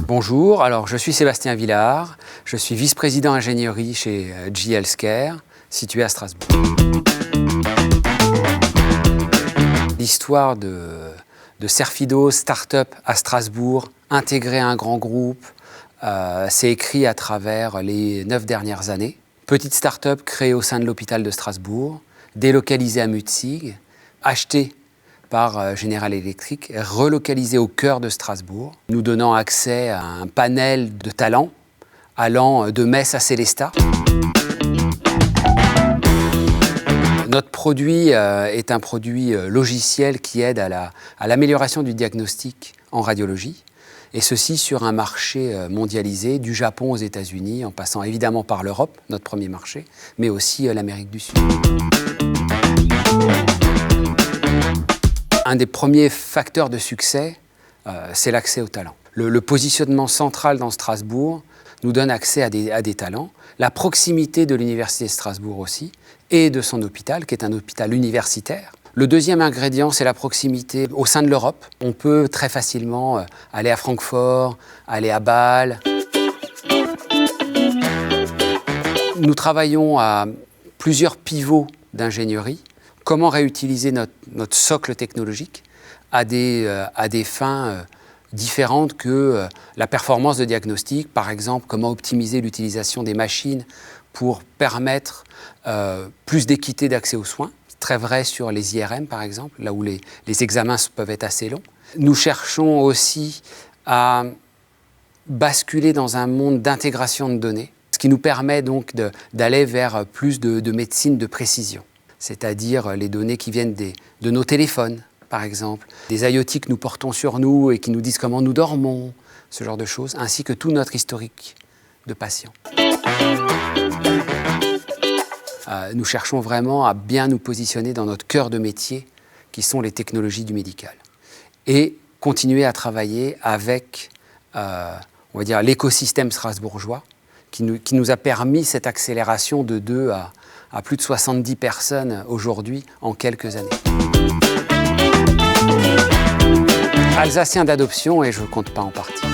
Bonjour, alors je suis Sébastien Villard, je suis vice-président ingénierie chez GE Healthcare, situé à Strasbourg. L'histoire de Cerfidos, start-up à Strasbourg, intégrée à un grand groupe, s'est écrit à travers les 9 dernières années. Petite start-up créée au sein de l'hôpital de Strasbourg, délocalisée à Mutzig, achetée par General Electric, relocalisée au cœur de Strasbourg, nous donnant accès à un panel de talents allant de Metz à Sélestat. Notre produit est un produit logiciel qui aide à l'amélioration du diagnostic en radiologie, et ceci sur un marché mondialisé, du Japon aux États-Unis, en passant évidemment par l'Europe, notre premier marché, mais aussi l'Amérique du Sud. Un des premiers facteurs de succès, c'est l'accès aux talents. Le positionnement central dans Strasbourg nous donne accès à des talents. La proximité de l'Université de Strasbourg aussi, et de son hôpital, qui est un hôpital universitaire. Le deuxième ingrédient, c'est la proximité au sein de l'Europe. On peut très facilement aller à Francfort, aller à Bâle. Nous travaillons à plusieurs pivots d'ingénierie. Comment réutiliser notre socle technologique à des fins différentes que la performance de diagnostic. Par exemple, comment optimiser l'utilisation des machines pour permettre plus d'équité d'accès aux soins. C'est très vrai sur les IRM, par exemple, là où les examens peuvent être assez longs. Nous cherchons aussi à basculer dans un monde d'intégration de données, ce qui nous permet donc d'aller vers plus de médecine de précision. C'est-à-dire les données qui viennent de nos téléphones, par exemple, des IoT que nous portons sur nous et qui nous disent comment nous dormons, ce genre de choses, ainsi que tout notre historique de patients. Nous cherchons vraiment à bien nous positionner dans notre cœur de métier, qui sont les technologies du médical. Et continuer à travailler avec, on va dire, l'écosystème strasbourgeois, qui nous a permis cette accélération de 2 à plus de 70 personnes aujourd'hui en quelques années. Alsacien d'adoption et je ne compte pas en partir.